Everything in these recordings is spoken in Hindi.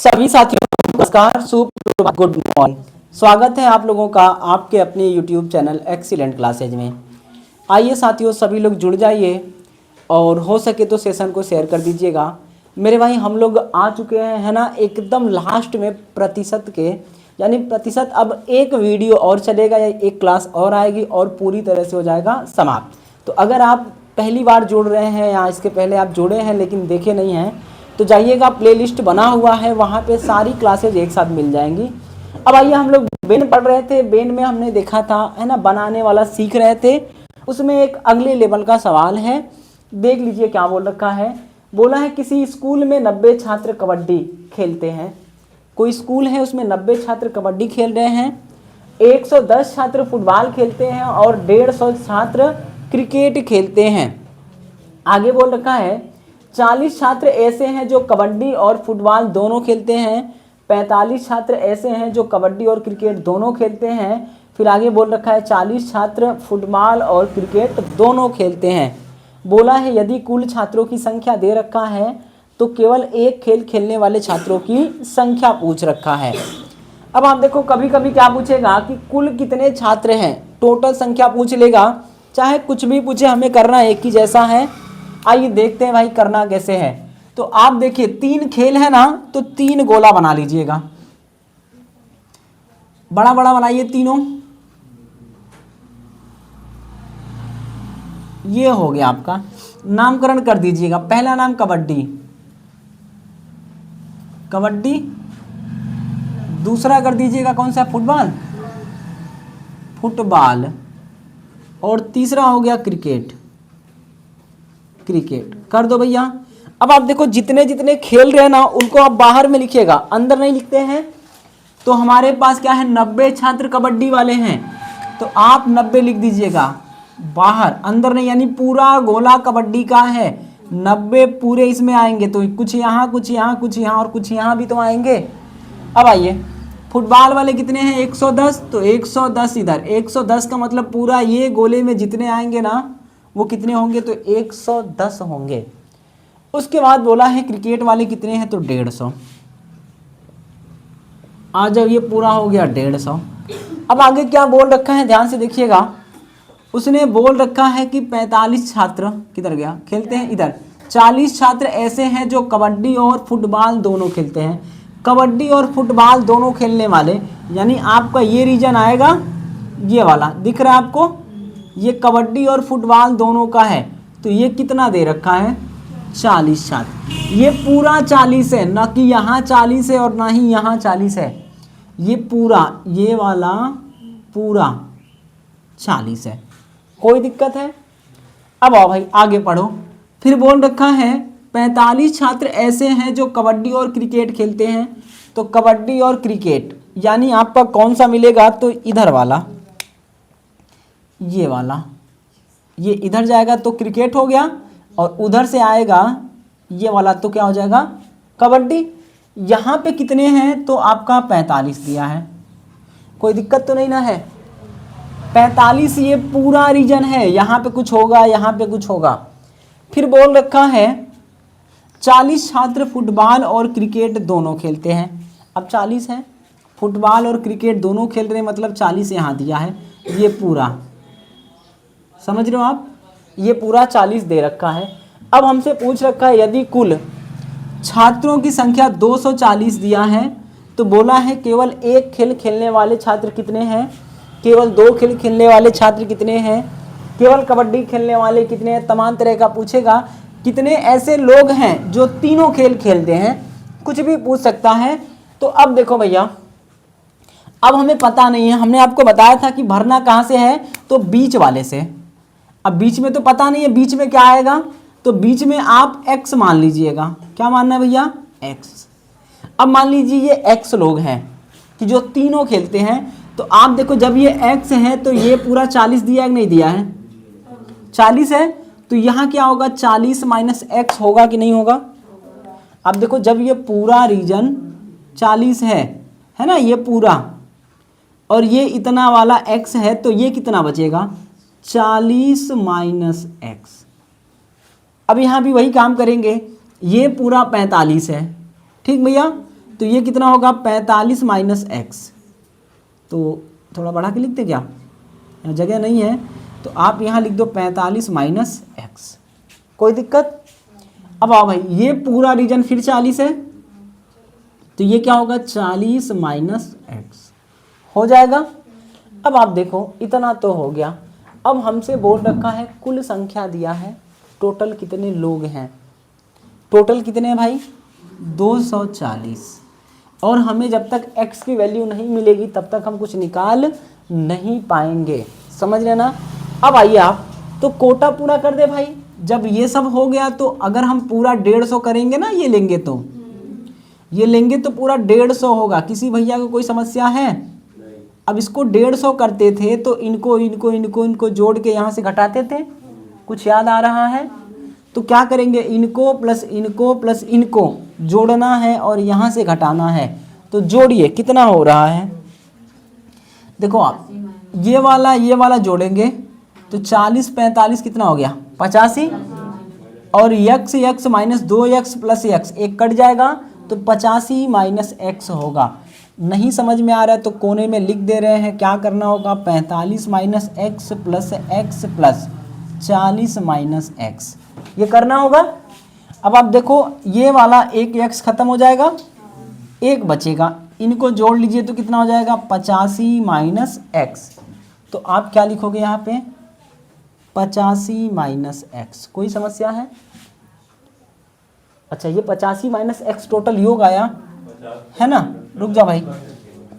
सभी साथियों को नमस्कार, सुप्रभात, गुड मॉर्निंग। स्वागत है आप लोगों का आपके अपने यूट्यूब चैनल एक्सीलेंट क्लासेज में। आइए साथियों, सभी लोग जुड़ जाइए और हो सके तो सेशन को शेयर कर दीजिएगा। मेरे भाई हम लोग आ चुके हैं, है ना, एकदम लास्ट में प्रतिशत के, यानी प्रतिशत अब एक वीडियो और चलेगा या एक क्लास और आएगी और पूरी तरह से हो जाएगा समाप्त। तो अगर आप पहली बार जुड़ रहे हैं या इसके पहले आप जुड़े हैं लेकिन देखे नहीं हैं तो जाइएगा, प्लेलिस्ट बना हुआ है, वहाँ पे सारी क्लासेज एक साथ मिल जाएंगी। अब आइए, हम लोग बेन पढ़ रहे थे, बेन में हमने देखा था, है ना, बनाने वाला सीख रहे थे। उसमें एक अगले लेवल का सवाल है, देख लीजिए क्या बोल रखा है। बोला है किसी स्कूल में 90 छात्र कबड्डी खेलते हैं। कोई स्कूल है उसमें 90 छात्र कबड्डी खेल रहे हैं, 110 छात्र फुटबॉल खेलते हैं और 150 छात्र क्रिकेट खेलते हैं। आगे बोल रखा है 40 छात्र ऐसे हैं जो कबड्डी और फुटबॉल दोनों खेलते हैं, 45 छात्र ऐसे हैं जो कबड्डी और क्रिकेट दोनों खेलते हैं। फिर आगे बोल रखा है 40 छात्र फुटबॉल और क्रिकेट दोनों खेलते हैं। बोला है यदि कुल छात्रों की संख्या दे रखा है तो केवल एक खेल खेलने वाले छात्रों की संख्या पूछ रखा है। अब आप देखो, कभी कभी क्या पूछेगा कि कुल कितने छात्र हैं, टोटल संख्या पूछ लेगा, चाहे कुछ भी पूछे, हमें करना एक ही जैसा है। आइए देखते हैं भाई करना कैसे है। तो आप देखिए 3 खेल है ना, तो 3 गोला बना लीजिएगा, बड़ा बड़ा बनाइए तीनों। ये हो गया आपका, नामकरण कर दीजिएगा। पहला नाम कबड्डी, कबड्डी। दूसरा कर दीजिएगा कौन सा, फुटबॉल, फुटबॉल। और तीसरा हो गया क्रिकेट, क्रिकेट कर दो भैया। अब आप देखो जितने जितने खेल रहे हैं ना उनको आप बाहर में लिखिएगा, अंदर नहीं लिखते हैं। तो हमारे पास क्या है, 90 छात्र कबड्डी वाले हैं, तो आप 90 लिख दीजिएगा बाहर, अंदर नहीं, यानी पूरा गोला कबड्डी का है, 90 पूरे इसमें आएंगे। तो कुछ यहाँ, कुछ यहाँ, कुछ यहाँ और कुछ यहाँ भी तो आएंगे। अब आइए फुटबॉल वाले कितने हैं, 110, तो 110 इधर, 110 का मतलब पूरा ये गोले में जितने आएंगे ना वो कितने होंगे, तो 110 होंगे। उसके बाद बोला है क्रिकेट वाले कितने हैं, तो 150। आ जाओ, ये पूरा हो गया 150। अब आगे क्या बोल रखा है, ध्यान से देखिएगा। उसने बोल रखा है कि 45 छात्र किधर गया, खेलते हैं इधर। 40 छात्र ऐसे हैं जो कबड्डी और फुटबॉल दोनों खेलते हैं। कबड्डी और फुटबॉल दोनों खेलने वाले, यानी आपका ये रीजन आएगा, ये वाला दिख रहा है आपको, ये कबड्डी और फुटबॉल दोनों का है। तो ये कितना दे रखा है, 40 छात्र। ये पूरा 40 है, ना कि यहाँ 40 है और ना ही यहाँ 40 है, ये पूरा, ये वाला पूरा 40 है। कोई दिक्कत है? अब आओ भाई आगे पढ़ो। फिर बोल रखा है 45 छात्र ऐसे हैं जो कबड्डी और क्रिकेट खेलते हैं। तो कबड्डी और क्रिकेट, यानी आपका कौन सा मिलेगा, तो इधर वाला, ये वाला, ये इधर जाएगा तो क्रिकेट हो गया, और उधर से आएगा ये वाला तो क्या हो जाएगा, कबड्डी। यहाँ पे कितने हैं, तो आपका 45 दिया है, कोई दिक्कत तो नहीं ना है। 45 ये पूरा रीजन है, यहाँ पे कुछ होगा, यहाँ पे कुछ होगा। फिर बोल रखा है 40 छात्र फुटबॉल और क्रिकेट दोनों खेलते हैं। अब 40 है, फुटबॉल और क्रिकेट दोनों खेल रहे हैं, मतलब 40 यहाँ दिया है, ये पूरा, समझ रहे हो आप, ये पूरा 40 दे रखा है। अब हमसे पूछ रखा है यदि कुल छात्रों की संख्या 240 दिया है, तो बोला है केवल एक खेल खेलने वाले छात्र कितने हैं, केवल 2 खेल खेलने वाले छात्र कितने हैं, केवल कबड्डी खेलने वाले कितने हैं, तमाम तरह का पूछेगा। कितने ऐसे लोग हैं जो तीनों खेल खेलते हैं, कुछ भी पूछ सकता है। तो अब देखो भैया, अब हमें पता नहीं है, हमने आपको बताया था कि भरना कहाँ से है, तो बीच वाले से। अब बीच में तो पता नहीं है बीच में क्या आएगा, तो बीच में आप x मान लीजिएगा। क्या मानना है भैया, x। अब मान लीजिए ये x लोग हैं कि जो तीनों खेलते हैं, तो आप देखो जब ये x है तो ये पूरा 40 दिया है कि नहीं दिया है, 40 है, तो यहाँ क्या होगा, 40 माइनस x होगा कि नहीं होगा। अब देखो जब ये पूरा रीजन 40 है ना, ये पूरा, और ये इतना वाला x है, तो ये कितना बचेगा, 40 माइनस x। अब यहाँ भी वही काम करेंगे, ये पूरा 45 है, ठीक भैया, तो ये कितना होगा 45 माइनस एक्स। तो थोड़ा बढ़ा के लिखते क्या, यहाँ जगह नहीं है तो आप यहाँ लिख दो 45 माइनस एक्स, कोई दिक्कत। अब आओ भाई, ये पूरा रीजन फिर 40 है तो ये क्या होगा 40 माइनस एक्स हो जाएगा। अब आप देखो इतना तो हो गया। अब हमसे बोल रखा है कुल संख्या दिया है, टोटल कितने लोग हैं, टोटल कितने हैं भाई 240, और हमें जब तक x की वैल्यू नहीं मिलेगी तब तक हम कुछ निकाल नहीं पाएंगे, समझ रहे ना। अब आइए आप तो कोटा पूरा कर दे भाई। जब ये सब हो गया तो अगर हम पूरा 150 करेंगे ना, ये लेंगे तो ये लेंगे तो पूरा 150 होगा। किसी भैया को कोई समस्या है? अब इसको 150 करते थे तो इनको इनको इनको इनको जोड़ के यहाँ से घटाते थे, कुछ याद आ रहा है? तो क्या करेंगे, इनको प्लस इनको जोड़ना है और यहाँ से घटाना है। तो जोड़िए कितना हो रहा है, देखो आप ये वाला जोड़ेंगे तो 40 45 कितना हो गया 85, और x minus 2x plus x एक कट जाएगा तो 85 माइनस x होगा। नहीं समझ में आ रहा है तो कोने में लिख दे रहे हैं, क्या करना होगा 45 minus x plus 40 minus x, ये करना होगा। अब आप देखो ये वाला एक x खत्म हो जाएगा, एक बचेगा, इनको जोड़ लीजिए तो कितना हो जाएगा 85 माइनस x। तो आप क्या लिखोगे यहाँ पे 85 माइनस x, कोई समस्या है? अच्छा ये 85 माइनस x टोटल योग आया है ना, रुक जा भाई,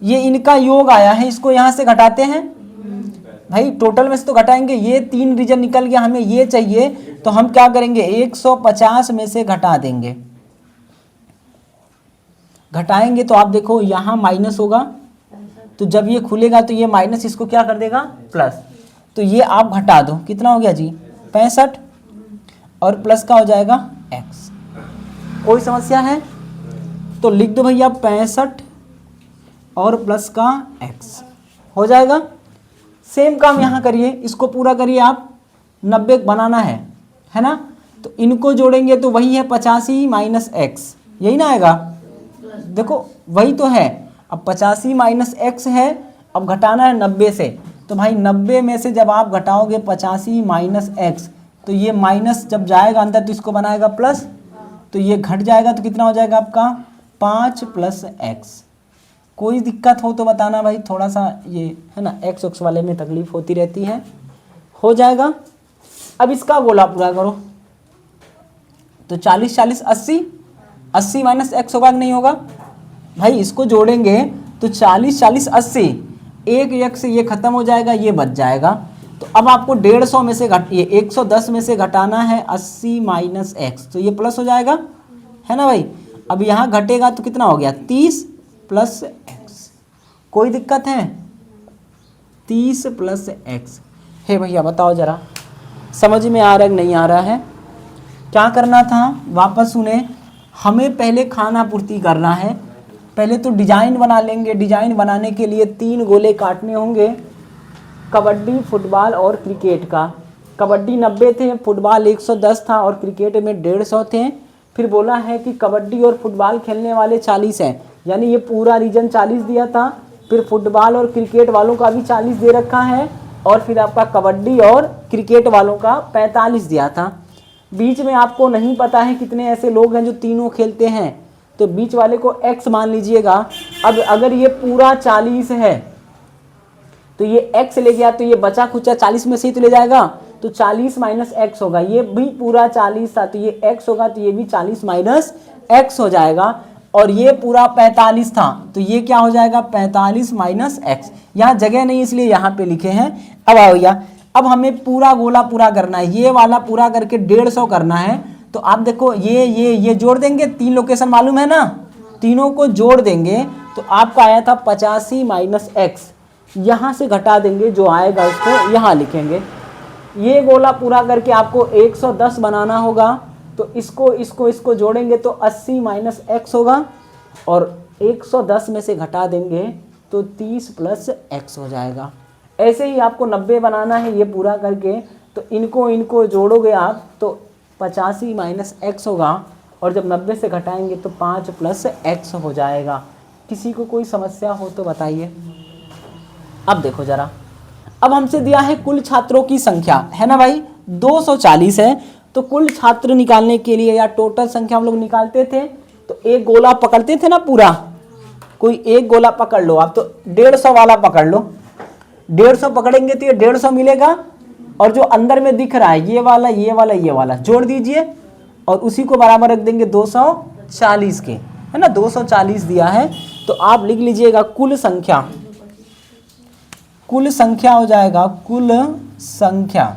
ये इनका योग आया है, इसको यहाँ से घटाते हैं भाई, टोटल में से तो घटाएंगे, ये 3 रीजन निकल गया, हमें ये चाहिए तो हम क्या करेंगे 150 में से घटा देंगे, घटाएंगे तो आप देखो यहाँ माइनस होगा, तो जब ये खुलेगा तो ये माइनस इसको क्या कर देगा प्लस, तो ये आप घटा दो कितना हो गया जी 65, और प्लस का हो जाएगा x। कोई समस्या है तो लिख दो भैया 65 और प्लस का x हो जाएगा। सेम काम यहाँ करिए, इसको पूरा करिए आप, 90 बनाना है ना, तो इनको जोड़ेंगे तो वही है 85 माइनस एक्स, यही ना आएगा, देखो वही तो है। अब 85 माइनस एक्स है, अब घटाना है 90 से, तो भाई 90 में से जब आप घटाओगे 85 माइनस एक्स तो ये माइनस जब जाएगा अंदर तो इसको बनाएगा प्लस, तो ये घट जाएगा तो कितना हो जाएगा आपका 5 प्लस एक्स। कोई दिक्कत हो तो बताना भाई, थोड़ा सा ये है ना एक्स वाले में तकलीफ होती रहती है, हो जाएगा। अब इसका गोला पूरा करो तो 40 40 80, 80 माइनस एक्स होगा कि नहीं होगा भाई, इसको जोड़ेंगे तो 40 40 80, एक एक्स ये खत्म हो जाएगा, ये बच जाएगा। तो अब आपको 150 में से ये 110 में से घटाना है 80 माइनस एक्स, तो ये प्लस हो जाएगा है ना भाई। अब यहाँ घटेगा तो कितना हो गया 30 प्लस एक्स, कोई दिक्कत है 30 प्लस एक्स है भैया, बताओ जरा समझ में आ रहा है नहीं आ रहा है? क्या करना था वापस सुने, हमें पहले खाना पूर्ति करना है। पहले तो डिजाइन बना लेंगे, डिजाइन बनाने के लिए 3 गोले काटने होंगे, कबड्डी फुटबॉल और क्रिकेट का। कबड्डी 90 थे, फुटबॉल 110 था और क्रिकेट में 150 थे। फिर बोला है कि कबड्डी और फुटबॉल खेलने वाले 40 हैं, यानी ये पूरा रीजन 40 दिया था। फिर फुटबॉल और क्रिकेट वालों का भी 40 दे रखा है, और फिर आपका कबड्डी और क्रिकेट वालों का 45 दिया था। बीच में आपको नहीं पता है कितने ऐसे लोग हैं जो तीनों खेलते हैं, तो बीच वाले को x मान लीजिएगा। अब अगर ये पूरा 40 है तो ये x ले गया, तो ये बचा खुचा 40 में से ही तो ले जाएगा, तो 40 माइनस एक्स होगा। ये भी पूरा 40 था तो ये x होगा, तो ये भी 40 माइनस एक्स हो जाएगा। और ये पूरा 45 था तो ये क्या हो जाएगा 45 माइनस एक्स। यहाँ जगह नहीं इसलिए यहाँ पे लिखे हैं। अब आओ भैया, अब हमें पूरा गोला पूरा करना है, ये वाला पूरा करके 150 करना है। तो आप देखो ये जोड़ देंगे, 3 लोकेशन मालूम है ना, तीनों को जोड़ देंगे तो आपका आया था 85 माइनस एक्स। यहाँ से घटा देंगे, जो आएगा उसको यहाँ लिखेंगे। ये गोला पूरा करके आपको 110 बनाना होगा, तो इसको जोड़ेंगे तो 80 माइनस एक्स होगा, और 110 में से घटा देंगे तो 30 प्लस एक्स हो जाएगा। ऐसे ही आपको 90 बनाना है ये पूरा करके, तो इनको जोड़ोगे आप तो 85 माइनस एक्स होगा, और जब 90 से घटाएंगे तो 5 प्लस एक्स हो जाएगा। किसी को कोई समस्या हो तो बताइए। अब देखो जरा, अब हमसे दिया है कुल छात्रों की संख्या, है ना भाई, 240 है। तो कुल छात्र निकालने के लिए या टोटल संख्या हम लोग निकालते थे तो एक गोला पकड़ते थे ना पूरा, कोई एक गोला पकड़ लो आप, तो 150 वाला पकड़ लो। 150 पकड़ेंगे तो ये 150 मिलेगा, और जो अंदर में दिख रहा है ये वाला ये वाला ये वाला जोड़ दीजिए और उसी को बराबर रख देंगे 240 के, है ना, 240 दिया है। तो आप लिख लीजिएगा कुल संख्या, कुल संख्या हो जाएगा, कुल संख्या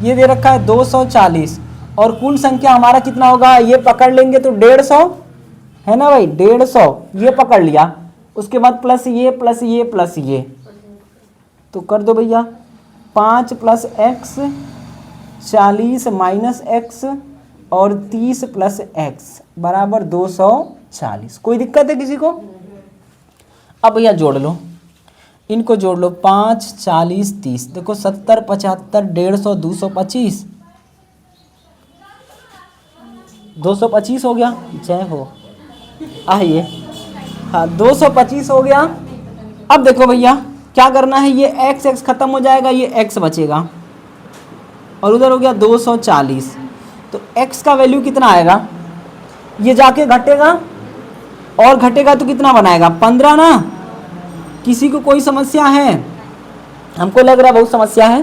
ये दे रखा है 240, और कुल संख्या हमारा कितना होगा, ये पकड़ लेंगे तो 150, है ना भाई, 150 ये पकड़ लिया, उसके बाद प्लस ये प्लस ये प्लस ये, तो कर दो भैया 5 प्लस एक्स, 40 माइनस एक्स और 30 प्लस एक्स बराबर 240। कोई दिक्कत है किसी को? अब भैया जोड़ लो, इनको जोड़ लो, 5 40 30, देखो 70 75 150 225, 225 हो गया, जय हो, आइए, हाँ 225 हो गया। अब देखो भैया क्या करना है, ये x x खत्म हो जाएगा, ये x बचेगा और उधर हो गया 240, तो x का वैल्यू कितना आएगा, ये जाके घटेगा और घटेगा तो कितना बनाएगा 15 ना। किसी को कोई समस्या है? हमको लग रहा है बहुत समस्या है।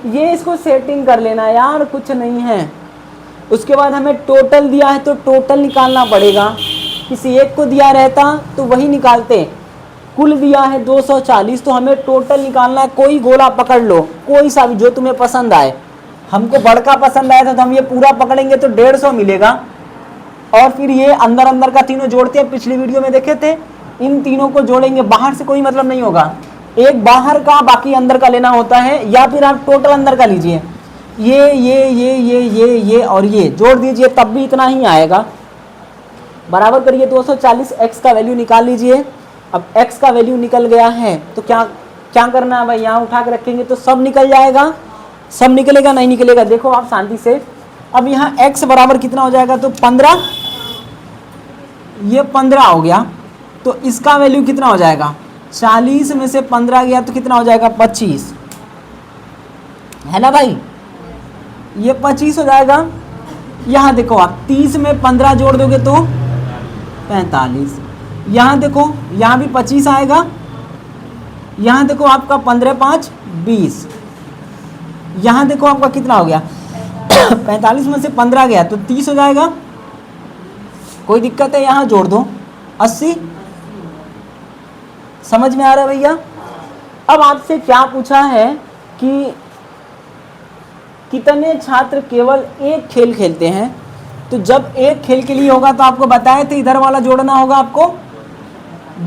ये इसको सेटिंग कर लेना यार, कुछ नहीं है। उसके बाद हमें टोटल दिया है तो टोटल निकालना पड़ेगा, किसी एक को दिया रहता तो वही निकालते। कुल दिया है 240 तो हमें टोटल निकालना है। कोई गोला पकड़ लो, कोई सा भी जो तुम्हें पसंद आए। हमको बड़का पसंद आया था तो हम ये पूरा पकड़ेंगे तो 150 मिलेगा, और फिर ये अंदर अंदर का तीनों जोड़ते हैं, पिछली वीडियो में देखे थे, इन तीनों को जोड़ेंगे। बाहर से कोई मतलब नहीं होगा, एक बाहर का बाकी अंदर का लेना होता है, या फिर आप टोटल अंदर का लीजिए, ये और ये जोड़ दीजिए तब भी इतना ही आएगा। बराबर करिए 240, एक्स का वैल्यू निकाल लीजिए। अब x का वैल्यू निकल गया है तो क्या क्या करना है भाई, यहाँ उठा के रखेंगे तो सब निकल जाएगा। सब निकलेगा नहीं निकलेगा, देखो आप शांति से। अब यहाँ x बराबर कितना हो जाएगा, तो 15, ये 15 हो गया, तो इसका वैल्यू कितना हो जाएगा, 40 में से 15 गया तो कितना हो जाएगा 25, है ना भाई, ये 25 हो जाएगा। यहाँ देखो आप 30 में 15 जोड़ दोगे तो 45, यहाँ देखो यहाँ भी 25 आएगा, यहाँ देखो आपका 15 5 20, यहाँ देखो आपका कितना हो गया 45 में से 15 गया तो 30 हो जाएगा। कोई दिक्कत है? यहाँ जोड़ दो 80। समझ में आ रहा है भैया? अब आपसे क्या पूछा है कि कितने छात्र केवल एक खेल खेलते हैं, तो जब एक खेल के लिए होगा तो आपको बताए थे इधर वाला जोड़ना होगा, आपको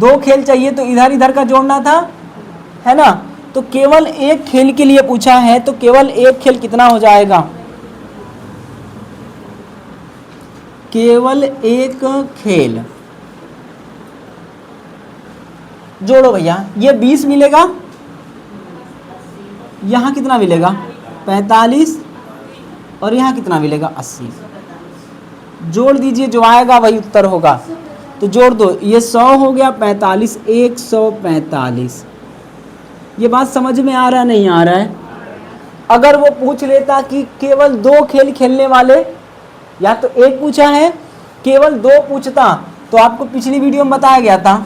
2 खेल चाहिए तो इधर इधर का जोड़ना था, है ना। तो केवल एक खेल के लिए पूछा है तो केवल एक खेल कितना हो जाएगा, केवल एक खेल जोड़ो भैया, ये 20 मिलेगा, यहाँ कितना मिलेगा 45 और यहाँ कितना मिलेगा 80। जोड़ दीजिए, जो आएगा वही उत्तर होगा। तो जोड़ दो, ये 100 हो गया, 45 145। ये बात समझ में आ रहा नहीं आ रहा है? अगर वो पूछ लेता कि केवल 2 खेल खेलने वाले, या तो एक पूछा है, केवल 2 पूछता तो आपको पिछली वीडियो में बताया गया था।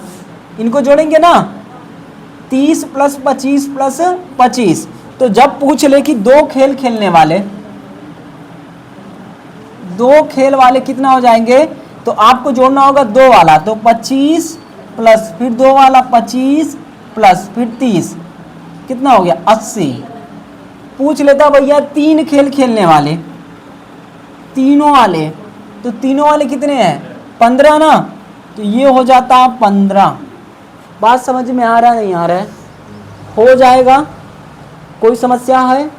इनको जोड़ेंगे ना 30 प्लस 25 प्लस 25, तो जब पूछ ले कि 2 खेल खेलने वाले, 2 खेल वाले कितना हो जाएंगे, तो आपको जोड़ना होगा 2 वाला, तो 25 प्लस फिर 2 वाला 25 प्लस फिर 30, कितना हो गया 80। पूछ लेता भैया 3 खेल खेलने वाले, तीनों वाले, तो तीनों वाले कितने हैं 15 ना, तो ये हो जाता 15। बात समझ में आ रहा है नहीं आ रहा है? हो जाएगा। कोई समस्या है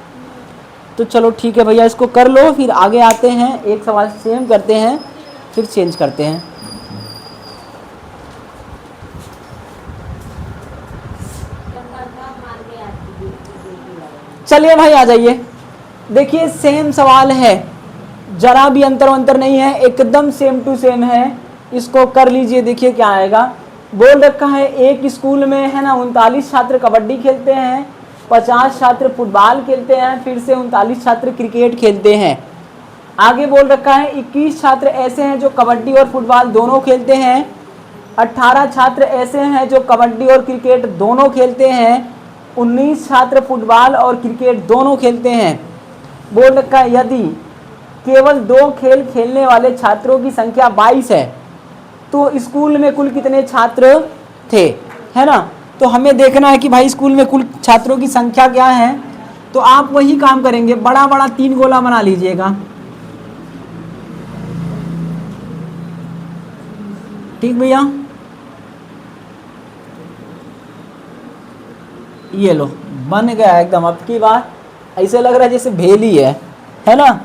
तो चलो ठीक है भैया, इसको कर लो, फिर आगे आते हैं, एक सवाल सेम करते हैं फिर चेंज करते हैं। चलिए भाई आ जाइए, देखिए सेम सवाल है, जरा भी अंतर नहीं है, एकदम सेम टू सेम है। इसको कर लीजिए, देखिए क्या आएगा। बोल रखा है एक स्कूल में है ना 39 छात्र कबड्डी खेलते हैं, 50 छात्र फुटबॉल खेलते हैं, फिर से 39 छात्र क्रिकेट खेलते हैं। आगे बोल रखा है 21 छात्र ऐसे हैं जो कबड्डी और फुटबॉल दोनों खेलते हैं, 18 छात्र ऐसे हैं जो कबड्डी और क्रिकेट दोनों खेलते हैं, 19 छात्र फुटबॉल और क्रिकेट दोनों खेलते हैं। बोल रखा है यदि केवल 2 खेल खेलने वाले छात्रों की संख्या 22 है तो स्कूल में कुल कितने छात्र थे, है ना। तो हमें देखना है कि भाई स्कूल में कुल छात्रों की संख्या क्या है। तो आप वही काम करेंगे, बड़ा बड़ा 3 गोला बना लीजिएगा, ठीक भैया। ये लो बन गया एकदम। अब की बात ऐसे लग रहा है जैसे भेली है ना।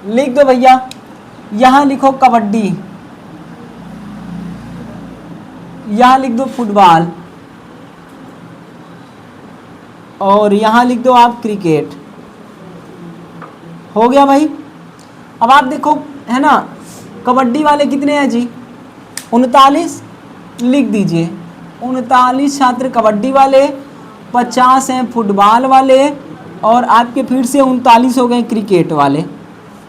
लिख दो भैया, यहां लिखो कबड्डी, यहां लिख दो फुटबॉल, और यहां लिख दो आप क्रिकेट। हो गया भाई। अब आप देखो है ना, कबड्डी वाले कितने हैं जी, 39 लिख दीजिए। 39 छात्र कबड्डी वाले, 50 हैं फुटबॉल वाले, और आपके फिर से 39 हो गए क्रिकेट वाले।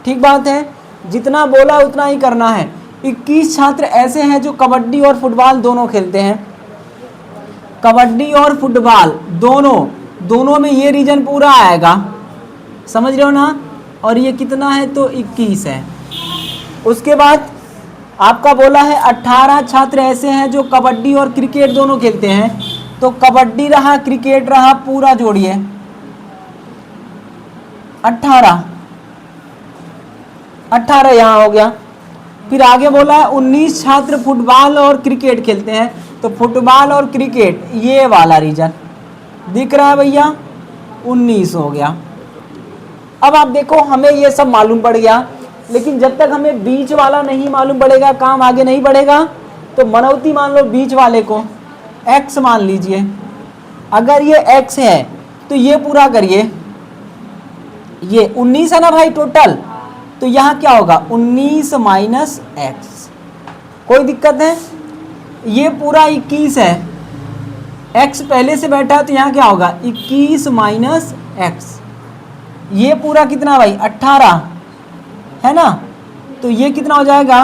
ठीक बात है, जितना बोला उतना ही करना है। 21 छात्र ऐसे हैं जो कबड्डी और फुटबॉल दोनों खेलते हैं, कबड्डी और फुटबॉल दोनों में ये रीजन पूरा आएगा, समझ रहे हो ना। और ये कितना है तो 21 है। उसके बाद आपका बोला है 18 छात्र ऐसे हैं जो कबड्डी और क्रिकेट दोनों खेलते हैं, तो कबड्डी रहा क्रिकेट रहा, पूरा जोड़िए 18 यहाँ हो गया। फिर आगे बोला है 19 छात्र फुटबॉल और क्रिकेट खेलते हैं, तो फुटबॉल और क्रिकेट ये वाला रीजन दिख रहा है भैया, 19 हो गया। अब आप देखो हमें ये सब मालूम पड़ गया, लेकिन जब तक हमें बीच वाला नहीं मालूम पड़ेगा काम आगे नहीं बढ़ेगा। तो मनौती मान लो बीच वाले को x मान लीजिए। अगर ये x है तो ये पूरा करिए, ये 19 है ना भाई टोटल, तो यहाँ क्या होगा 19 माइनस एक्स। कोई दिक्कत है, ये पूरा 21 है, x पहले से बैठा है तो यहाँ क्या होगा 21 माइनस एक्स। ये पूरा कितना भाई 18 है ना, तो ये कितना हो जाएगा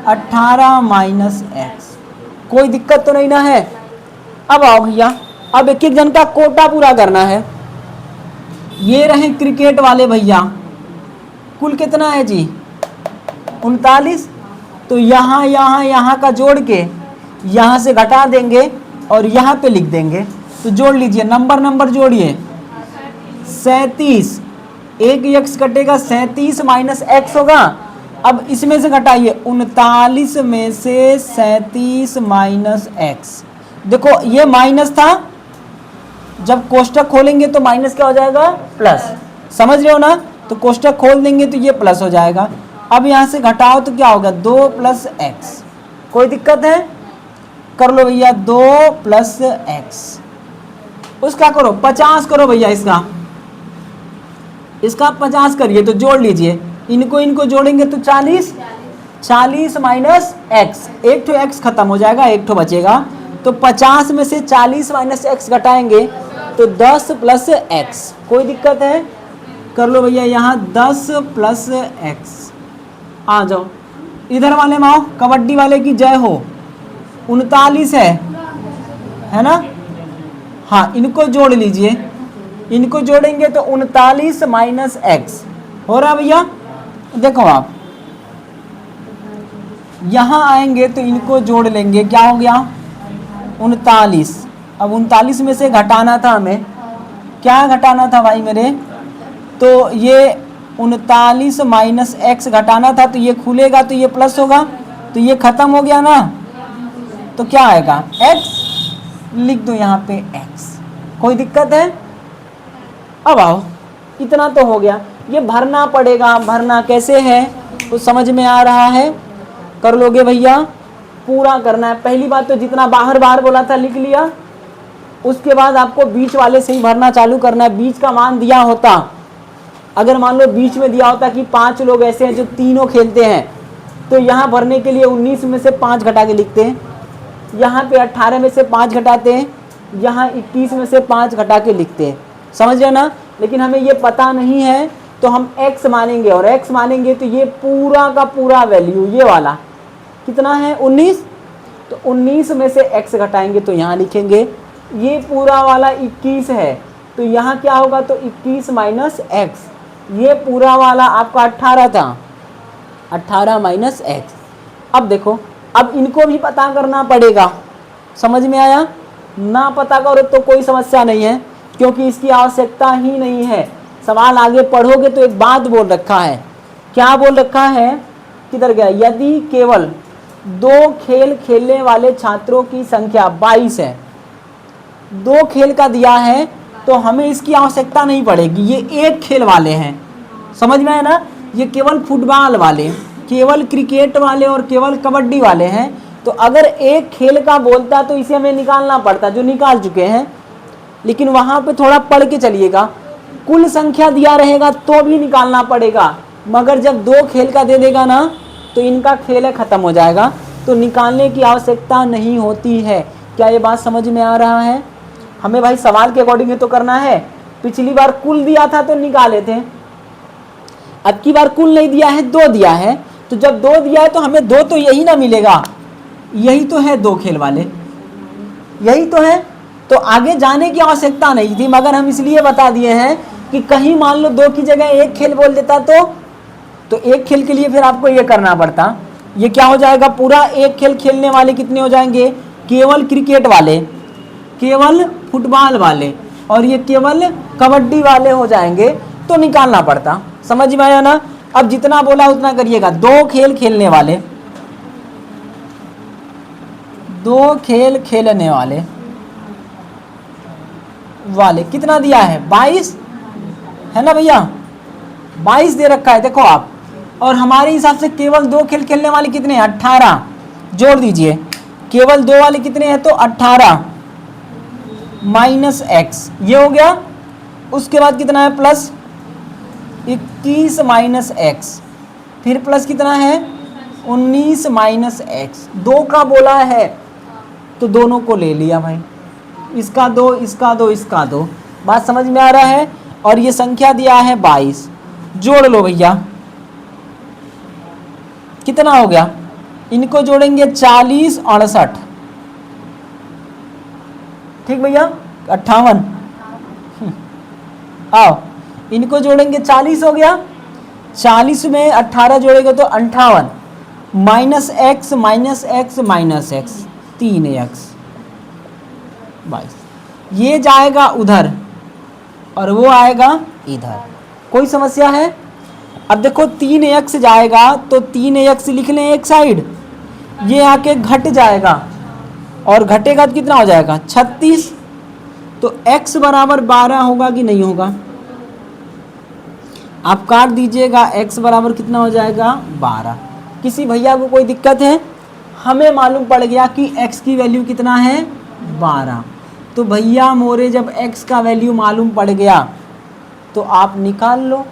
18 माइनस एक्स। कोई दिक्कत तो नहीं ना है। अब आओ भैया, अब एक एक जन का कोटा पूरा करना है। ये रहे क्रिकेट वाले भैया, कुल कितना है जी 39, तो यहाँ का जोड़ के यहाँ से घटा देंगे और यहाँ पे लिख देंगे। तो जोड़ लीजिए, नंबर जोड़िए, 37, एक x कटेगा 37 माइनस एक्स होगा। अब इसमें से घटाइए 39 में से 37 माइनस एक्स। देखो ये माइनस था, जब कोष्टक खोलेंगे तो माइनस क्या हो जाएगा प्लस, समझ रहे हो ना। तो कोष्टक खोल देंगे तो ये प्लस हो जाएगा। अब यहाँ से घटाओ तो क्या होगा 2 प्लस एक्स। कोई दिक्कत है, कर लो भैया 2 प्लस एक्स। उसका करो 50 करो भैया, इसका 50 करिए। तो जोड़ लीजिए, इनको जोड़ेंगे तो 40 माइनस एक्स, एक ठो एक्स खत्म हो जाएगा, एक ठो बचेगा। तो 50 में से 40 माइनस एक्स घटाएंगे तो 10 प्लस एक्स। कोई दिक्कत है, कर लो भैया यहाँ 10 प्लस एक्स। आ जाओ इधर वाले में आओ, कबड्डी वाले की जय हो। 39 है ना, हाँ इनको जोड़ लीजिए, इनको जोड़ेंगे तो 39 माइनस एक्स हो रहा भैया। देखो आप यहाँ आएंगे तो इनको जोड़ लेंगे, क्या हो गया 39। अब 39 में से घटाना था हमें, क्या घटाना था भाई मेरे, तो ये 39 माइनस एक्स घटाना था, तो ये खुलेगा तो ये प्लस होगा, तो ये खत्म हो गया ना, तो क्या आएगा x, लिख दो यहाँ पे x। कोई दिक्कत है। अब आओ, इतना तो हो गया, ये भरना पड़ेगा। भरना कैसे है तो समझ में आ रहा है, कर लोगे भैया, पूरा करना है। पहली बात तो जितना बाहर बोला था लिख लिया, उसके बाद आपको बीच वाले से ही भरना चालू करना है। बीच का मान दिया होता अगर मान लो बीच में दिया होता कि 5 लोग ऐसे हैं जो तीनों खेलते हैं, तो यहाँ भरने के लिए 19 में से 5 घटा के लिखते हैं, यहाँ पे 18 में से 5 घटाते हैं, यहाँ 21 में से 5 घटा के लिखते हैं। समझ रहे ना? लेकिन हमें ये पता नहीं है तो हम x मानेंगे, और x मानेंगे तो ये पूरा का पूरा वैल्यू ये वाला कितना है 19, तो 19 में से x घटाएंगे तो यहाँ लिखेंगे ये पूरा वाला 21 है, तो यहाँ क्या होगा, तो 21 माइनस एक्स, ये पूरा वाला आपका 18 था, 18 माइनस एक्स। अब देखो, अब इनको भी पता करना पड़ेगा। समझ में आया? ना पता करो तो कोई समस्या नहीं है, क्योंकि इसकी आवश्यकता ही नहीं है। सवाल आगे पढ़ोगे तो एक बात बोल रखा है, क्या बोल रखा है, किधर गया, यदि केवल 2 खेल खेलने वाले छात्रों की संख्या 22 है, 2 खेल का दिया है तो हमें इसकी आवश्यकता नहीं पड़ेगी, ये एक खेल वाले हैं। समझ में आया ना? ये केवल फुटबॉल वाले, केवल क्रिकेट वाले और केवल कबड्डी वाले हैं। तो अगर एक खेल का बोलता तो इसे हमें निकालना पड़ता, जो निकाल चुके हैं, लेकिन वहाँ पे थोड़ा पढ़ के चलिएगा। कुल संख्या दिया रहेगा तो भी निकालना पड़ेगा, मगर जब 2 खेल का दे देगा ना तो इनका खेल ख़त्म हो जाएगा, तो निकालने की आवश्यकता नहीं होती है। क्या ये बात समझ में आ रहा है? हमें भाई सवाल के अकॉर्डिंग तो करना है। पिछली बार कुल दिया था तो निकाले थे, अब की बार कुल नहीं दिया है, 2 दिया है, तो जब 2 दिया है तो हमें 2 तो यही ना मिलेगा, यही तो है 2 खेल वाले, यही तो है। तो आगे जाने की आवश्यकता नहीं थी, मगर हम इसलिए बता दिए हैं कि कहीं मान लो 2 की जगह 1 खेल बोल देता तो 1 खेल के लिए फिर आपको ये करना पड़ता। ये क्या हो जाएगा, पूरा 1 खेल खेलने वाले कितने हो जाएंगे, केवल क्रिकेट वाले, केवल फुटबॉल वाले और ये केवल कबड्डी वाले हो जाएंगे, तो निकालना पड़ता। समझ में आया ना? अब जितना बोला उतना करिएगा। 2 खेल खेलने वाले, 2 खेल खेलने वाले कितना दिया है, 22 है ना भैया, 22 दे रखा है देखो आप। और हमारे हिसाब से केवल 2 खेल खेलने वाले कितने हैं, 18 जोड़ दीजिए। केवल 2 वाले कितने हैं, तो 18 माइनस एक्स, ये हो गया। उसके बाद कितना है, प्लस 21 माइनस एक्स, फिर प्लस कितना है 19 माइनस एक्स। 2 का बोला है तो दोनों को ले लिया भाई, इसका 2, इसका 2, इसका 2। बात समझ में आ रहा है? और ये संख्या दिया है 22, जोड़ लो भैया, कितना हो गया, इनको जोड़ेंगे 40 68, ठीक भैया, 58। आओ इनको जोड़ेंगे 40 हो गया, 40 में 18 जोड़ेंगे तो 58, minus x minus x minus x, 3x 22। ये जाएगा उधर और वो आएगा इधर, कोई समस्या है? अब देखो 3x जाएगा तो 3x लिख लें एक साइड, ये आके घट जाएगा और घटेगा तो कितना हो जाएगा 36। तो x बराबर 12 होगा कि नहीं होगा, आप काट दीजिएगा। x बराबर कितना हो जाएगा 12। किसी भैया को कोई दिक्कत है? हमें मालूम पड़ गया कि x की वैल्यू कितना है 12। तो भैया मोरे जब x का वैल्यू मालूम पड़ गया तो आप निकाल लो।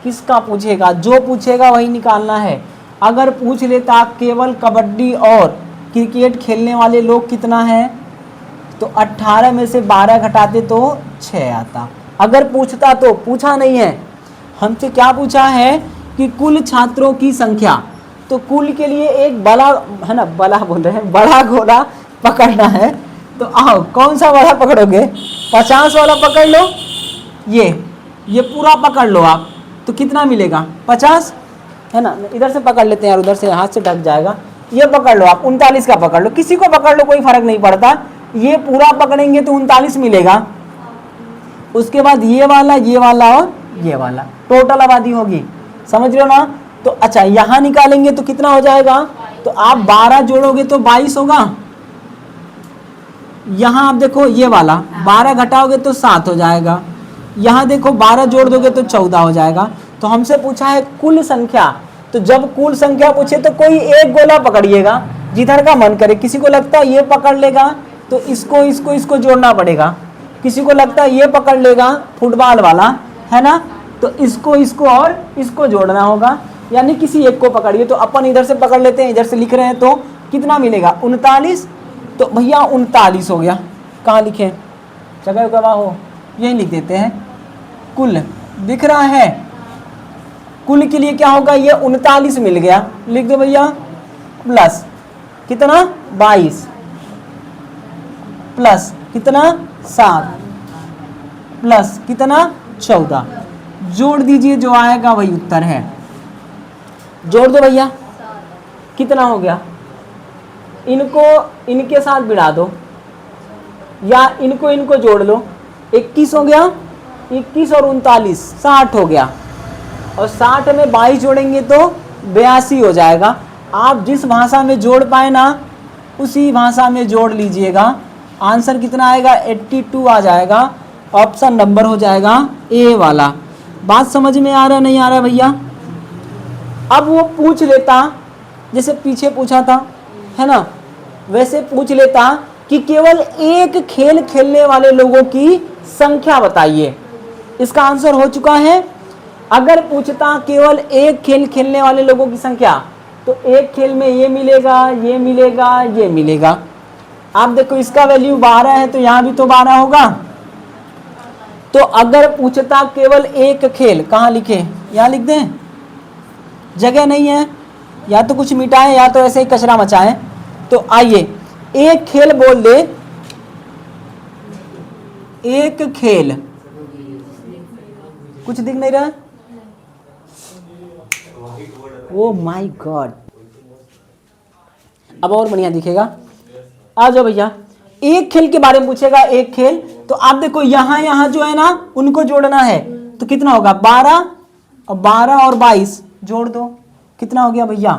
किसका पूछेगा, जो पूछेगा वही निकालना है। अगर पूछ लेता केवल कबड्डी और क्रिकेट खेलने वाले लोग कितना है, तो 18 में से 12 घटाते तो 6 आता। अगर पूछता तो, पूछा नहीं है, हमसे क्या पूछा है कि कुल छात्रों की संख्या। तो कुल के लिए एक बड़ा है ना, बड़ा बोल रहे हैं, बड़ा घोड़ा पकड़ना है। तो आओ, कौन सा बड़ा पकड़ोगे, 50 वाला पकड़ लो, ये पूरा पकड़ लो आप, तो कितना मिलेगा 50 है ना। इधर से पकड़ लेते हैं यार, उधर से हाथ से ढक जाएगा। ये पकड़ लो आप, 39 का पकड़ लो, किसी को पकड़ लो, कोई फर्क नहीं पड़ता। ये पूरा पकड़ेंगे तो 39 मिलेगा। उसके बाद ये वाला और ये वाला, टोटल आबादी होगी। समझ रहे हो ना? तो अच्छा, यहाँ निकालेंगे तो कितना हो जाएगा, तो आप 12 जोड़ोगे तो 22 होगा। यहाँ आप देखो ये वाला 12 घटाओगे तो 7 हो जाएगा। यहाँ देखो 12 जोड़ दोगे तो 14 हो जाएगा। तो हमसे पूछा है कुल संख्या, तो जब कुल संख्या पूछे तो कोई एक गोला पकड़िएगा जिधर का मन करे। किसी को लगता है ये पकड़ लेगा तो इसको जोड़ना पड़ेगा, किसी को लगता है ये पकड़ लेगा फुटबॉल वाला, है ना, तो इसको इसको और इसको जोड़ना होगा, यानी किसी एक को पकड़िए। तो अपन इधर से पकड़ लेते हैं, इधर से लिख रहे हैं, तो कितना मिलेगा 39। तो भैया 39 हो गया। कहाँ लिखें, जगह गवाह हो, यही लिख देते हैं। कुल दिख रहा है, कुल के लिए क्या होगा, ये 39 मिल गया, लिख दो भैया। प्लस कितना 22 प्लस कितना 7 प्लस कितना 14, जोड़ दीजिए, जो आएगा वही उत्तर है। जोड़ दो भैया, कितना हो गया, इनको इनके साथ भिड़ा दो या इनको इनको जोड़ लो, 21 हो गया, 21 और 39 60 हो गया, और 60 में 22 जोड़ेंगे तो 82 हो जाएगा। आप जिस भाषा में जोड़ पाए ना उसी भाषा में जोड़ लीजिएगा, आंसर कितना आएगा 82 आ जाएगा। ऑप्शन नंबर हो जाएगा ए वाला। बात समझ में आ रहा नहीं आ रहा भैया? अब वो पूछ लेता, जैसे पीछे पूछा था, है ना, वैसे पूछ लेता कि केवल एक खेल खेलने वाले लोगों की संख्या बताइए। इसका आंसर हो चुका है। अगर पूछता केवल एक खेल खेलने वाले लोगों की संख्या, तो एक खेल में ये मिलेगा, ये मिलेगा, ये मिलेगा। आप देखो इसका वैल्यू 12 है, तो यहाँ भी तो 12 होगा। तो अगर पूछता केवल एक खेल, कहाँ लिखे, यहाँ लिख दें, जगह नहीं है, या तो कुछ मिटाएं या तो ऐसे ही कचरा मचाएं। तो आइए एक खेल बोल दे, एक खेल, कुछ दिख नहीं रहा, ओ माय गॉड, अब और बढ़िया दिखेगा। आ जाओ भैया, एक खेल के बारे में पूछेगा, एक खेल, तो आप देखो यहाँ यहाँ जो है ना उनको जोड़ना है, तो कितना होगा 12 और 12 और 22 जोड़ दो, कितना हो गया भैया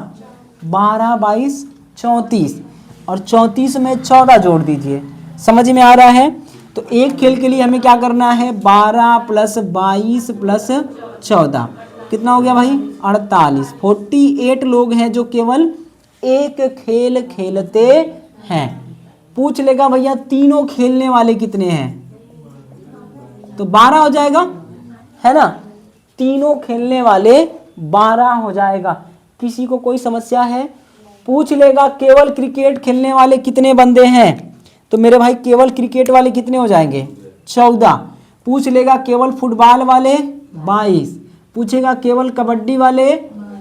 12 22 34, और 34 में 14 जोड़ दीजिए। समझ में आ रहा है? तो एक खेल के लिए हमें क्या करना है, 12 प्लस 22 प्लस 14, कितना हो गया भाई 48। 48 लोग हैं जो केवल एक खेल खेलते हैं। पूछ लेगा भैया तीनों खेलने वाले कितने हैं, तो 12 हो जाएगा, है ना, तीनों खेलने वाले 12 हो जाएगा। किसी को कोई समस्या है? पूछ लेगा केवल क्रिकेट खेलने वाले कितने बंदे हैं, तो मेरे भाई केवल क्रिकेट वाले कितने हो जाएंगे 14। पूछ लेगा केवल फुटबॉल वाले 22, पूछेगा केवल कबड्डी वाले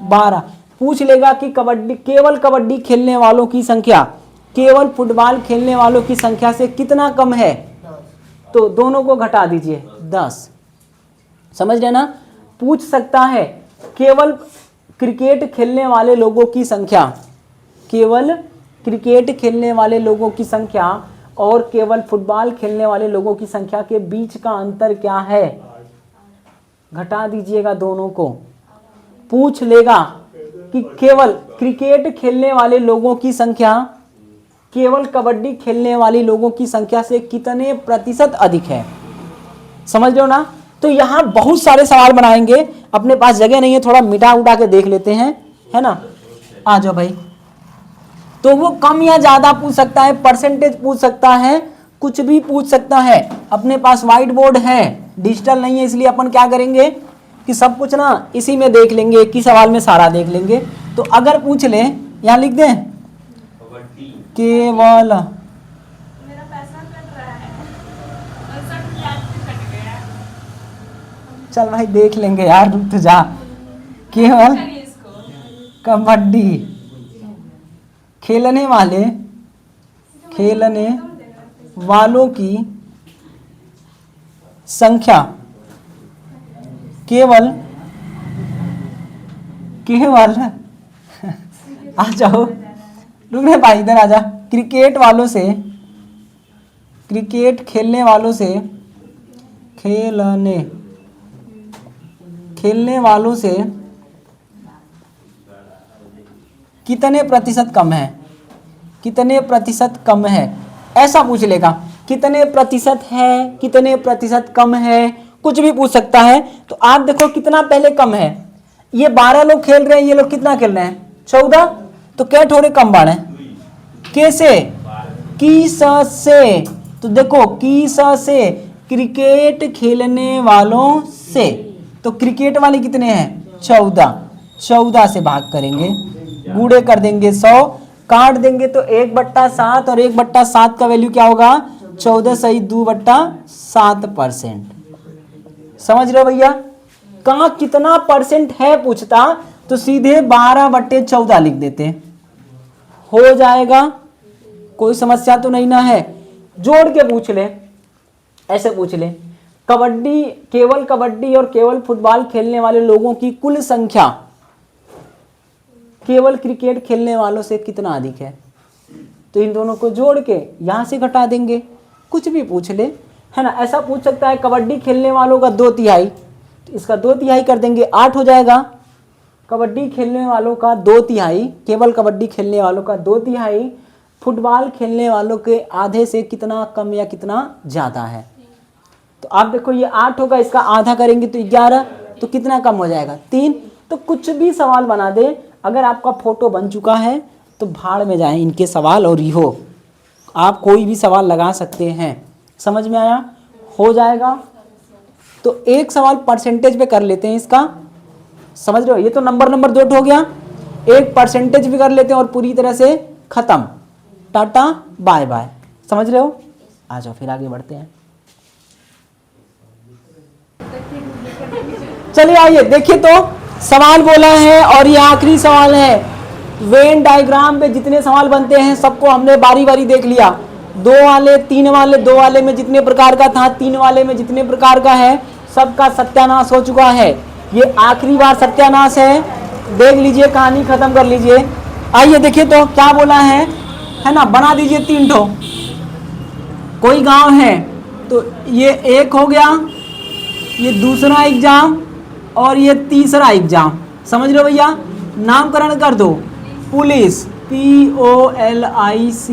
12, पूछ लेगा कि केवल कबड्डी खेलने वालों की संख्या केवल फुटबॉल खेलने वालों की संख्या से कितना कम है, तो दोनों को घटा दीजिए 10। समझ रहे ना? पूछ सकता है केवल क्रिकेट खेलने वाले लोगों की संख्या, केवल क्रिकेट खेलने वाले लोगों की संख्या और केवल फुटबॉल खेलने वाले लोगों की संख्या के बीच का अंतर क्या है, घटा दीजिएगा दोनों को। पूछ लेगा कि केवल क्रिकेट खेलने वाले लोगों की संख्या केवल कबड्डी खेलने वाले लोगों की संख्या से कितने प्रतिशत अधिक है। समझ रहे हो ना? तो यहाँ बहुत सारे सवाल बनाएंगे, अपने पास जगह नहीं है, थोड़ा मिटा उठा के देख लेते हैं, है ना। आ जाओ भाई। तो वो कम या ज्यादा पूछ सकता है, परसेंटेज पूछ सकता है, कुछ भी पूछ सकता है। अपने पास व्हाइट बोर्ड है, डिजिटल नहीं है, इसलिए अपन क्या करेंगे कि सब कुछ ना इसी में देख लेंगे, एक ही सवाल में सारा देख लेंगे। तो अगर पूछ ले, यहाँ लिख दें केवल, मेरा पैसा कट रहा है, कट गया। चल भाई देख लेंगे यार, रुक तो जा। केवल कबड्डी खेलने वालों की संख्या केवल आ जाओ, रुक रहे भाई, इधर आजा। क्रिकेट खेलने वालों से कितने प्रतिशत कम है, ऐसा पूछ लेगा। कितने प्रतिशत है, कितने प्रतिशत कम है, कुछ भी पूछ सकता है। तो आप देखो कितना पहले कम है, ये 12 लोग खेल रहे हैं, ये लोग कितना खेल रहे हैं 14, तो क्या थोड़े कम बाढ़ है, कैसे की से, तो देखो की से क्रिकेट खेलने वालों से, तो क्रिकेट वाले कितने हैं 14, 14 से भाग करेंगे, गुणे कर देंगे 100, काट देंगे तो 1/7 और 1/7 का वैल्यू क्या होगा 14 सही 2/7%। समझ रहे हो भैया, कहाँ कितना परसेंट है पूछता तो सीधे 12/14 लिख देते, हो जाएगा, कोई समस्या तो नहीं ना है। जोड़ के पूछ ले, ऐसे पूछ ले, कबड्डी, केवल कबड्डी और केवल फुटबॉल खेलने वाले लोगों की कुल संख्या केवल क्रिकेट खेलने वालों से कितना अधिक है, तो इन दोनों को जोड़ के यहां से घटा देंगे, कुछ भी पूछ ले, है ना। ऐसा पूछ सकता है कबड्डी खेलने वालों का 2/3, तो इसका 2/3 कर देंगे 8 हो जाएगा। कबड्डी खेलने वालों का 2/3, केवल कबड्डी खेलने वालों का 2/3 फुटबॉल खेलने वालों के आधे से कितना कम या कितना ज़्यादा है। तो आप देखो ये 8 होगा, इसका आधा करेंगे तो 11, तो कितना कम हो जाएगा 3। तो कुछ भी सवाल बना दे, अगर आपका फोटो बन चुका है तो भाड़ में जाएं इनके सवाल, और हो आप कोई भी सवाल लगा सकते हैं। समझ में आया, हो जाएगा। तो एक सवाल परसेंटेज पे कर लेते हैं इसका, समझ रहे हो, ये तो नंबर 2 हो गया, एक परसेंटेज भी कर लेते हैं और पूरी तरह से खत्म, टाटा बाय बाय। समझ रहे हो, आ जाओ फिर आगे बढ़ते हैं। चलिए आइए देखिए, तो सवाल बोला है और ये आखिरी सवाल है। वेन डायग्राम पे जितने सवाल बनते हैं सबको हमने बारी बारी देख लिया, 2 वाले 3 वाले, 2 वाले में जितने प्रकार का था, 3 वाले में जितने प्रकार का है, सबका सत्यानाश हो चुका है। ये आखिरी बार सत्यानाश है, देख लीजिए, कहानी खत्म कर लीजिए। आइए देखिए तो क्या बोला है ना, बना दीजिए 3 ठो। कोई गांव है तो ये एक हो गया, ये दूसरा एग्जाम और ये तीसरा एग्जाम। समझ लो भैया, नामकरण कर दो, पुलिस POLICE,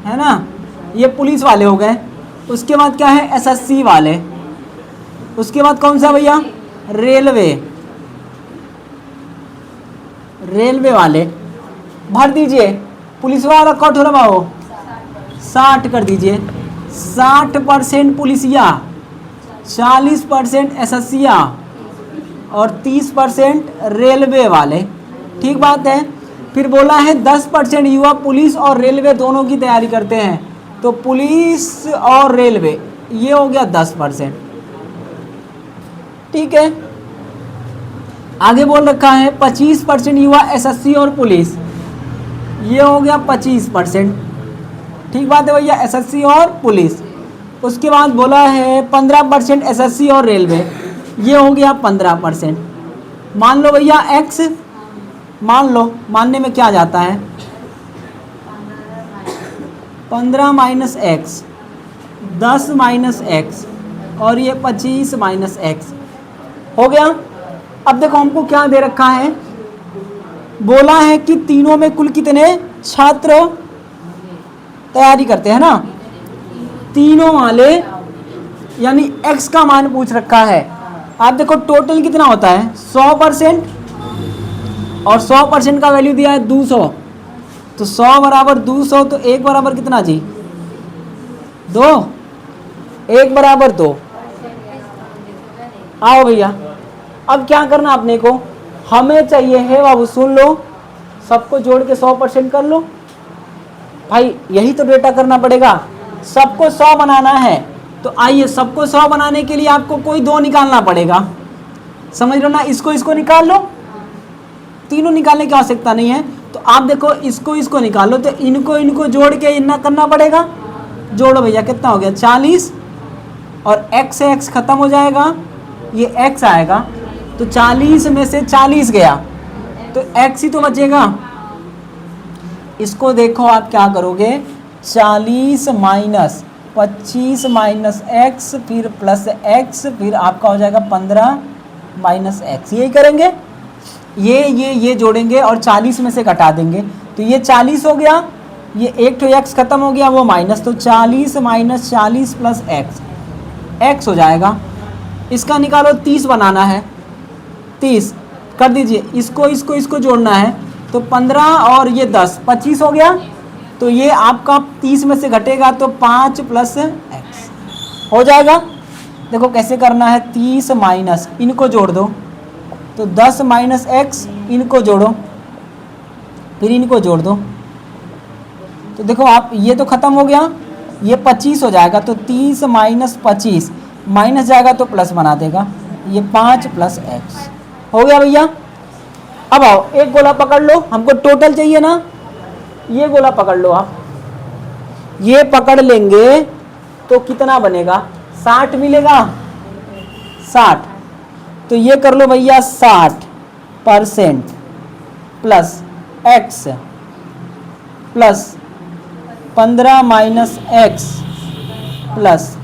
है ना, ये पुलिस वाले हो गए। उसके बाद क्या है SSC वाले, उसके बाद कौन सा भैया रेलवे, रेलवे वाले भर दीजिए। पुलिस वाला कट हो रहा हो 60 कर दीजिए, 60% पुलिसिया, 40% SSCया और 30% रेलवे वाले। ठीक बात है। फिर बोला है 10% युवा पुलिस और रेलवे दोनों की तैयारी करते हैं, तो पुलिस और रेलवे ये हो गया 10%। ठीक है, आगे बोल रखा है 25% युवा SSC और पुलिस, ये हो गया 25%। ठीक बात है भैया, SSC और पुलिस। उसके बाद बोला है 15% SSC और रेलवे, ये हो गया 15%। मान लो भैया x, मान लो, मानने में क्या जाता है 15 - x, 10 - x और ये 25 - x हो गया। अब देखो हमको क्या दे रखा है, बोला है कि तीनों में कुल कितने छात्र तैयारी करते हैं ना, तीनों वाले, यानी x का मान पूछ रखा है। आप देखो टोटल कितना होता है 100%, और 100% का वैल्यू दिया है 200, तो 100 बराबर 200, तो 1 बराबर कितना जी 2, 1 बराबर 2। आओ भैया, अब क्या करना अपने को, हमें चाहिए है बाबू, सुन लो, सबको जोड़ के 100% कर लो भाई, यही तो डेटा करना पड़ेगा। सबको 100 बनाना है, तो आइए सबको 100 बनाने के लिए आपको कोई 2 निकालना पड़ेगा। समझ लो ना, इसको निकाल लो, तीनों निकालने की आवश्यकता नहीं है। तो आप देखो इसको निकालो, तो इनको जोड़ के इतना करना पड़ेगा। जोड़ो भैया, कितना हो गया 40, और x से x खत्म हो जाएगा, ये x आएगा, तो 40 में से 40 गया तो x ही तो बचेगा। इसको देखो आप क्या करोगे, 40 माइनस 25 माइनस x फिर प्लस x, फिर आपका हो जाएगा 15 माइनस x, यही करेंगे। ये जोड़ेंगे और 40 में से घटा देंगे, तो ये 40 हो गया, ये एक तो x खत्म हो गया वो माइनस, तो 40 माइनस 40 प्लस x हो जाएगा। इसका निकालो 30 बनाना है, 30 कर दीजिए, इसको जोड़ना है, तो 15 और ये 10 25 हो गया, तो ये आपका 30 में से घटेगा तो 5 प्लस x हो जाएगा। देखो कैसे करना है, 30 माइनस, इनको जोड़ दो तो 10 माइनस एक्स, इनको जोड़ो फिर इनको जोड़ दो, तो देखो आप ये तो ख़त्म हो गया, ये 25 हो जाएगा, तो 30 माइनस 25 माइनस जाएगा तो प्लस बना देगा, ये 5 प्लस एक्स हो गया भैया। अब आओ एक गोला पकड़ लो, हमको टोटल चाहिए ना, ये गोला पकड़ लो आप, ये पकड़ लेंगे तो कितना बनेगा, 60 मिलेगा, 60, तो ये कर लो भैया 60% plus x plus 15 minus x plus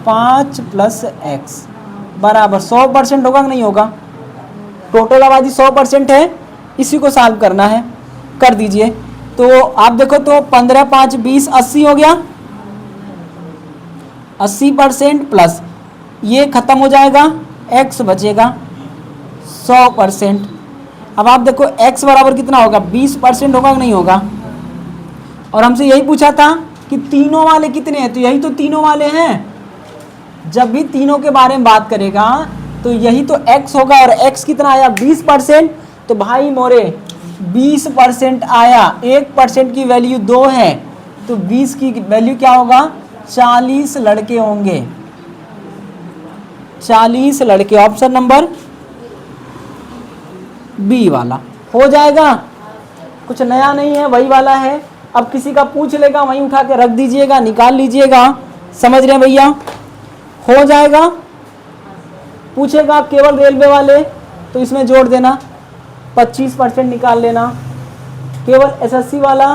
5 plus x बराबर 100% होगा कि नहीं होगा। टोटल आबादी 100% है, इसी को सॉल्व करना है, कर दीजिए। तो आप देखो तो 15 5 20 80 हो गया, 80% प्लस ये खत्म हो जाएगा, x बचेगा 100%। अब आप देखो x बराबर कितना होगा, 20% होगा कि नहीं होगा। और हमसे यही पूछा था कि तीनों वाले कितने हैं, तो यही तो तीनों वाले हैं। जब भी तीनों के बारे में बात करेगा तो यही तो x होगा, और x कितना आया 20%, तो भाई मोरे 20% आया, 1% की वैल्यू 2 है, तो 20 की वैल्यू क्या होगा, 40 लड़के होंगे, 40 लड़के, ऑप्शन नंबर बी वाला हो जाएगा। कुछ नया नहीं है, वही वाला है। अब किसी का पूछ लेगा, वहीं उठा के रख दीजिएगा, निकाल लीजिएगा, समझ रहे हैं भैया, हो जाएगा। पूछेगा केवल रेलवे वाले तो इसमें जोड़ देना, 25% निकाल लेना, केवल एसएससी वाला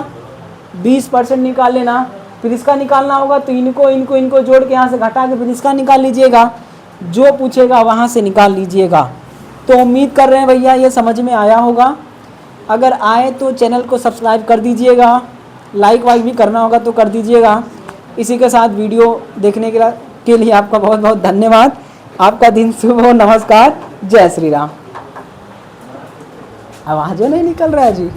20% निकाल लेना, फिर इसका निकालना होगा तो इनको जोड़ के यहाँ से घटा के फिर इसका निकाल लीजिएगा, जो पूछेगा वहाँ से निकाल लीजिएगा। तो उम्मीद कर रहे हैं भैया ये समझ में आया होगा। अगर आए तो चैनल को सब्सक्राइब कर दीजिएगा, लाइक वाइक भी करना होगा तो कर दीजिएगा। इसी के साथ वीडियो देखने के लिए आपका बहुत बहुत धन्यवाद। आपका दिन शुभ हो, नमस्कार, जय श्री राम। आवाज़ नहीं निकल रहा है जी।